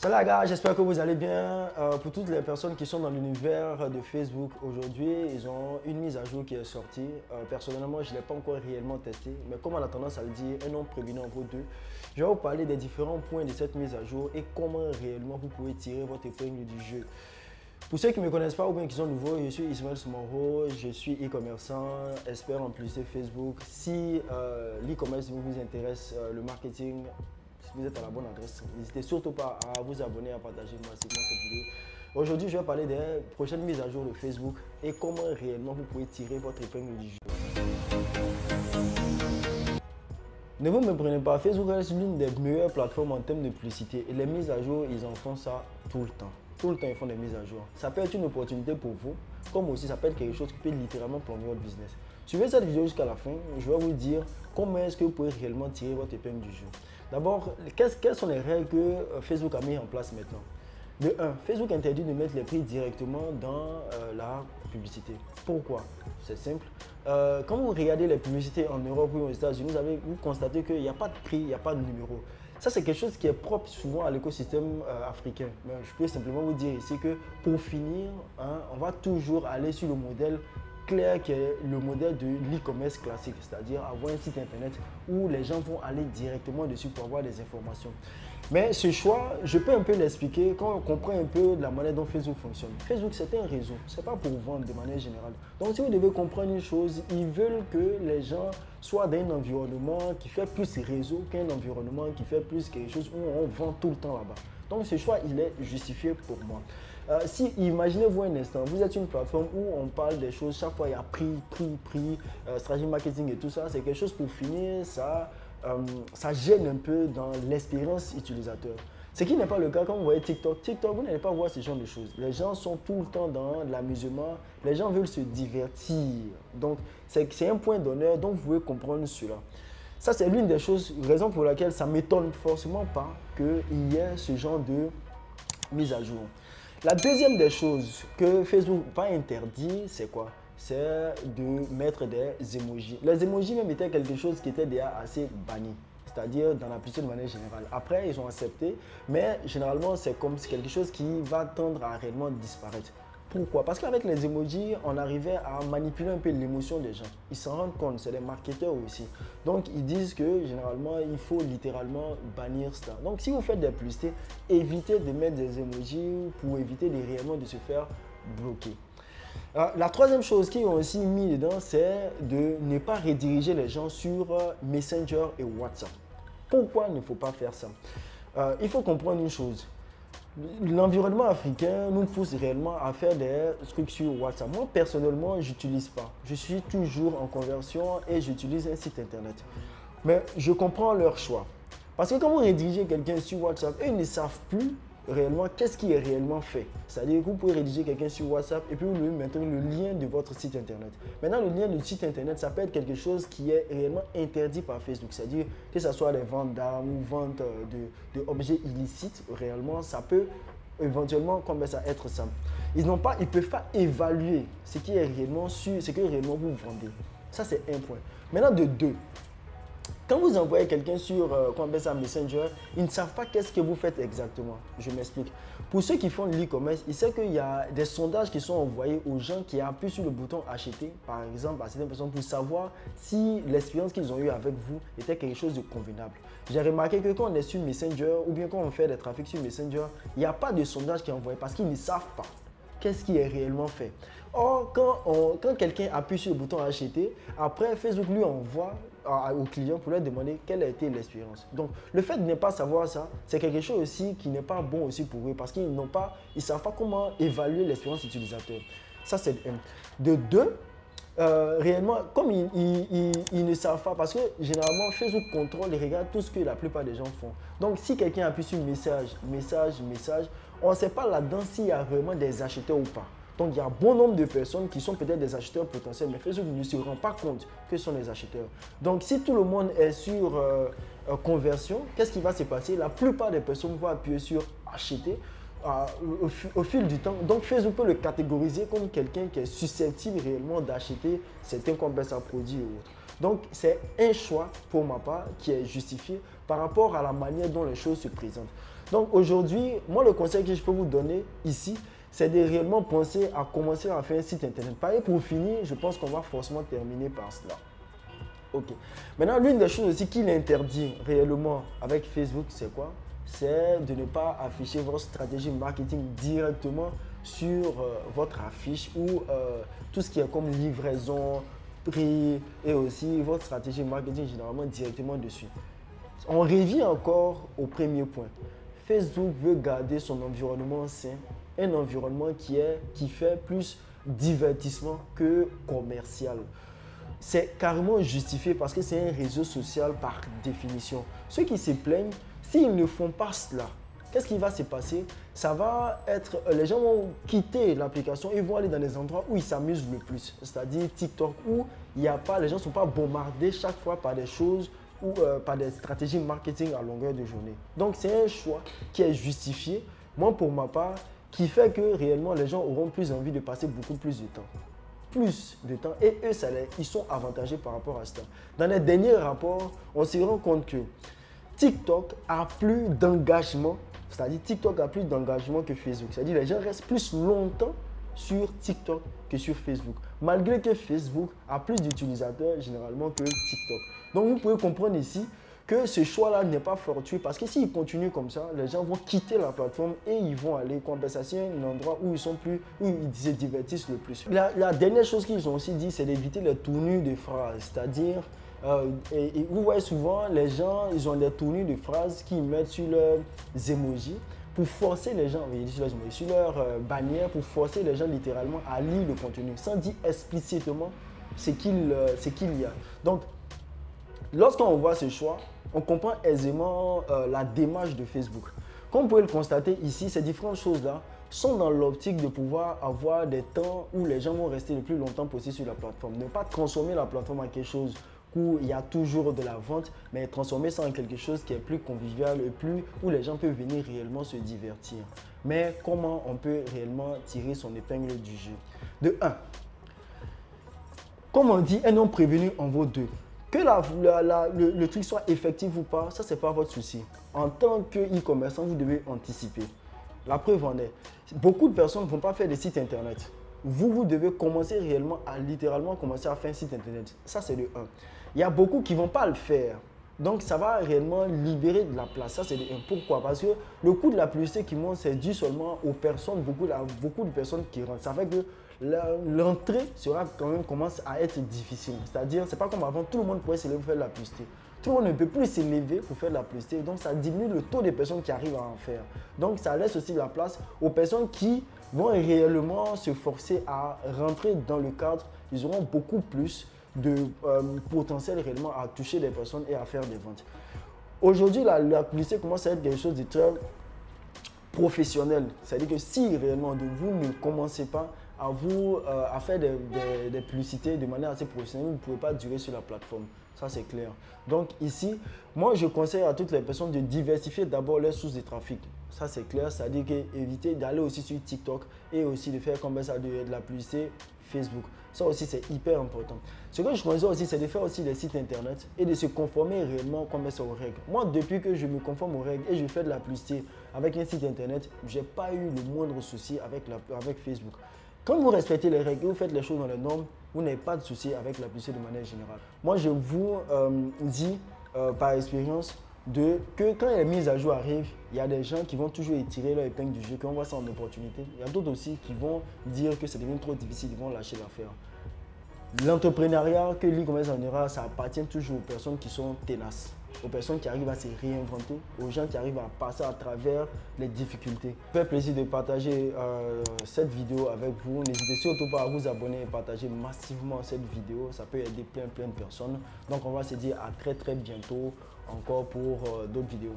Salut les gars, j'espère que vous allez bien. Pour toutes les personnes qui sont dans l'univers de Facebook aujourd'hui, ils ont une mise à jour qui est sortie. Personnellement, je ne l'ai pas encore réellement testé, mais comme on a tendance à le dire, un homme prévenu en vaut deux. Je vais vous parler des différents points de cette mise à jour et comment réellement vous pouvez tirer votre épingle du jeu. Pour ceux qui ne me connaissent pas ou bien qui sont nouveaux, je suis Ismaël Soumoro, je suis e-commerçant, expert en publicité Facebook. Si l'e-commerce vous intéresse, le marketing, si vous êtes à la bonne adresse, n'hésitez surtout pas à vous abonner et à partager massivement cette vidéo. Aujourd'hui, je vais parler des prochaines mises à jour de Facebook et comment réellement vous pouvez tirer votre épingle du jeu. Ne vous méprenez pas, Facebook reste l'une des meilleures plateformes en termes de publicité et les mises à jour, ils en font ça tout le temps. Tout le temps, ils font des mises à jour. Ça peut être une opportunité pour vous, comme aussi ça peut être quelque chose qui peut littéralement plomber votre business. Suivez cette vidéo jusqu'à la fin, je vais vous dire comment est-ce que vous pouvez réellement tirer votre épingle du jeu. D'abord, quelles sont les règles que Facebook a mis en place maintenant? De 1, Facebook interdit de mettre les prix directement dans la publicité. Pourquoi? C'est simple. Quand vous regardez les publicités en Europe ou aux États-Unis, vous constatez qu'il n'y a pas de prix, il n'y a pas de numéro. Ça, c'est quelque chose qui est propre souvent à l'écosystème africain. Mais je peux simplement vous dire ici que pour finir, on va toujours aller sur le modèle clair qui est le modèle de l'e-commerce classique, c'est-à-dire avoir un site internet où les gens vont aller directement dessus pour avoir des informations. Mais ce choix, je peux un peu l'expliquer quand on comprend un peu de la manière dont Facebook fonctionne. Facebook, c'est un réseau, ce n'est pas pour vendre de manière générale. Donc si vous devez comprendre une chose, ils veulent que les gens soient dans un environnement qui fait plus réseau qu'un environnement qui fait plus quelque chose où on vend tout le temps là-bas. Donc ce choix, il est justifié pour moi. Imaginez-vous un instant, vous êtes une plateforme où on parle des choses, chaque fois il y a prix, stratégie marketing et tout ça, c'est quelque chose pour finir, ça gêne un peu dans l'expérience utilisateur. Ce qui n'est pas le cas quand vous voyez TikTok. TikTok, vous n'allez pas voir ce genre de choses. Les gens sont tout le temps dans l'amusement, les gens veulent se divertir. Donc c'est un point d'honneur, donc vous pouvez comprendre cela. Ça, c'est l'une des choses, raison pour laquelle ça ne m'étonne forcément pas qu'il y ait ce genre de mise à jour. La deuxième des choses que Facebook n'a pas interdit, c'est quoi? C'est de mettre des emojis. Les emojis même étaient quelque chose qui était déjà assez banni, c'est-à-dire dans la publicité de manière générale. Après, ils ont accepté, mais généralement, c'est comme quelque chose qui va tendre à réellement disparaître. Pourquoi? Parce qu'avec les emojis, on arrivait à manipuler un peu l'émotion des gens. Ils s'en rendent compte, c'est des marketeurs aussi. Donc, ils disent que généralement, il faut littéralement bannir cela. Donc, si vous faites des publicités, évitez de mettre des emojis pour éviter réellement de se faire bloquer. La troisième chose qu'ils ont aussi mis dedans, c'est de ne pas rediriger les gens sur Messenger et WhatsApp. Pourquoi il ne faut pas faire ça? Il faut comprendre une chose. L'environnement africain nous pousse réellement à faire des trucs sur WhatsApp. Moi, personnellement, je n'utilise pas. Je suis toujours en conversion et j'utilise un site internet. Mais je comprends leur choix. Parce que quand vous rédigez quelqu'un sur WhatsApp, eux, ils ne savent plus réellement qu'est-ce qui est réellement fait. C'est-à-dire que vous pouvez rédiger quelqu'un sur WhatsApp et puis vous lui mettez le lien de votre site internet. Maintenant, le lien du site internet, ça peut être quelque chose qui est réellement interdit par Facebook. C'est-à-dire que ce soit des ventes d'armes ou ventes d'objets illicites, réellement, ça peut éventuellement commencer à être ça. Ils ne peuvent pas évaluer ce qui est réellement sûr, ce que réellement vous vendez. Ça, c'est un point. Maintenant, de deux. Quand vous envoyez quelqu'un sur Messenger, ils ne savent pas qu'est-ce que vous faites exactement. Je m'explique. Pour ceux qui font de l'e-commerce, ils savent qu'il y a des sondages qui sont envoyés aux gens qui appuient sur le bouton acheter, par exemple, à certaines personnes pour savoir si l'expérience qu'ils ont eue avec vous était quelque chose de convenable. J'ai remarqué que quand on est sur Messenger ou bien quand on fait des trafics sur Messenger, il n'y a pas de sondage qui est envoyé parce qu'ils ne savent pas qu'est-ce qui est réellement fait. Or, quand quelqu'un appuie sur le bouton acheter, après Facebook lui envoie au client pour lui demander quelle a été l'expérience. Donc, le fait de ne pas savoir ça, c'est quelque chose aussi qui n'est pas bon aussi pour eux parce qu'ils ne savent pas comment évaluer l'expérience utilisateur. Ça, c'est un. De deux, réellement, comme ils ne savent pas, parce que généralement, Facebook contrôle et regarde tout ce que la plupart des gens font. Donc, si quelqu'un appuie sur message, on ne sait pas là-dedans s'il y a vraiment des acheteurs ou pas. Donc, il y a bon nombre de personnes qui sont peut-être des acheteurs potentiels, mais Facebook ne se rend pas compte que ce sont des acheteurs. Donc, si tout le monde est sur conversion, qu'est-ce qui va se passer? La plupart des personnes vont appuyer sur acheter au fil du temps. Donc, Facebook peut le catégoriser comme quelqu'un qui est susceptible réellement d'acheter certains commerces produits ou autres. Donc, c'est un choix pour ma part qui est justifié par rapport à la manière dont les choses se présentent. Donc aujourd'hui, moi le conseil que je peux vous donner ici, c'est de réellement penser à commencer à faire un site internet. Pareil, pour finir, je pense qu'on va forcément terminer par cela. Ok. Maintenant, l'une des choses aussi qu'il interdit réellement avec Facebook, c'est quoi? C'est de ne pas afficher votre stratégie marketing directement sur votre affiche ou tout ce qui est comme livraison, prix et aussi votre stratégie marketing généralement directement dessus. On revient encore au premier point. Facebook veut garder son environnement sain, un environnement qui fait plus divertissement que commercial. C'est carrément justifié parce que c'est un réseau social par définition. Ceux qui se plaignent, s'ils ne font pas cela, qu'est-ce qui va se passer? Ça va être, les gens vont quitter l'application et vont aller dans les endroits où ils s'amusent le plus, c'est-à-dire TikTok, où il y a pas, les gens ne sont pas bombardés chaque fois par des choses ou par des stratégies marketing à longueur de journée. Donc c'est un choix qui est justifié, moi pour ma part, qui fait que réellement les gens auront plus envie de passer beaucoup plus de temps. Et eux, ils sont avantagés par rapport à cela. Dans les derniers rapports, on se rend compte que TikTok a plus d'engagement, c'est-à-dire TikTok a plus d'engagement que Facebook. C'est-à-dire les gens restent plus longtemps sur TikTok que sur Facebook. Malgré que Facebook a plus d'utilisateurs généralement que TikTok. Donc vous pouvez comprendre ici que ce choix-là n'est pas fortuit parce que s'ils continuent comme ça, les gens vont quitter la plateforme et ils vont aller c'est un endroit où ils sont plus, où ils se divertissent le plus. La dernière chose qu'ils ont aussi dit, c'est d'éviter les tournures de phrases, c'est-à-dire et vous voyez souvent les gens, ils ont des tournures de phrases qu'ils mettent sur leurs emojis pour forcer les gens, sur leur bannière, pour forcer les gens littéralement à lire le contenu sans dire explicitement ce qu'il y a. Donc, lorsqu'on voit ce choix, on comprend aisément la démarche de Facebook. Comme vous pouvez le constater ici, ces différentes choses-là sont dans l'optique de pouvoir avoir des temps où les gens vont rester le plus longtemps possible sur la plateforme. Ne pas transformer la plateforme en quelque chose où il y a toujours de la vente, mais transformer ça en quelque chose qui est plus convivial et où les gens peuvent venir réellement se divertir. Mais comment on peut réellement tirer son épingle du jeu? De 1, comme on dit, un homme prévenu en vaut deux. Que le truc soit effectif ou pas, ça, c'est pas votre souci. En tant qu'e-commerçant, vous devez anticiper. La preuve en est, beaucoup de personnes ne vont pas faire des sites internet. Vous devez commencer réellement à littéralement commencer à faire un site internet. Ça, c'est le 1. Il y a beaucoup qui ne vont pas le faire. Donc, ça va réellement libérer de la place. Ça, c'est le 1. Pourquoi? Parce que le coût de la publicité qui monte, c'est dû seulement aux personnes, beaucoup de personnes qui rentrent. Ça fait que l'entrée commence à être difficile. C'est-à-dire, c'est pas comme avant, tout le monde pouvait se lever pour faire de la publicité. Tout le monde ne peut plus s'élever pour faire de la publicité. Donc, ça diminue le taux des personnes qui arrivent à en faire. Donc, ça laisse aussi la place aux personnes qui vont réellement se forcer à rentrer dans le cadre. Ils auront beaucoup plus de potentiel réellement à toucher des personnes et à faire des ventes. Aujourd'hui, la publicité commence à être quelque chose de très professionnel. C'est-à-dire que si réellement vous ne commencez pas à faire des publicités de manière assez professionnelle, vous ne pouvez pas durer sur la plateforme. Ça, c'est clair. Donc ici, moi, je conseille à toutes les personnes de diversifier d'abord leurs sources de trafic. Ça, c'est clair. C'est-à-dire éviter d'aller aussi sur TikTok et aussi de faire comme ça de la publicité Facebook. Ça aussi, c'est hyper important. Ce que je conseille aussi, c'est de faire aussi des sites internet et de se conformer réellement comme ça aux règles. Moi, depuis que je me conforme aux règles et je fais de la publicité avec un site internet, je n'ai pas eu le moindre souci avec Facebook. Quand vous respectez les règles et vous faites les choses dans les normes, vous n'avez pas de souci avec la publicité de manière générale. Moi, je vous dis par expérience que quand les mises à jour arrivent, il y a des gens qui vont toujours étirer leur épingle du jeu, qui vont voir ça en opportunité. Il y a d'autres aussi qui vont dire que ça devient trop difficile, ils vont lâcher l'affaire. L'entrepreneuriat que l'e-commerce en aura, ça appartient toujours aux personnes qui sont ténaces, aux personnes qui arrivent à se réinventer, aux gens qui arrivent à passer à travers les difficultés. Ça fait plaisir de partager cette vidéo avec vous. N'hésitez surtout pas à vous abonner et partager massivement cette vidéo. Ça peut aider plein de personnes. Donc on va se dire à très bientôt encore pour d'autres vidéos.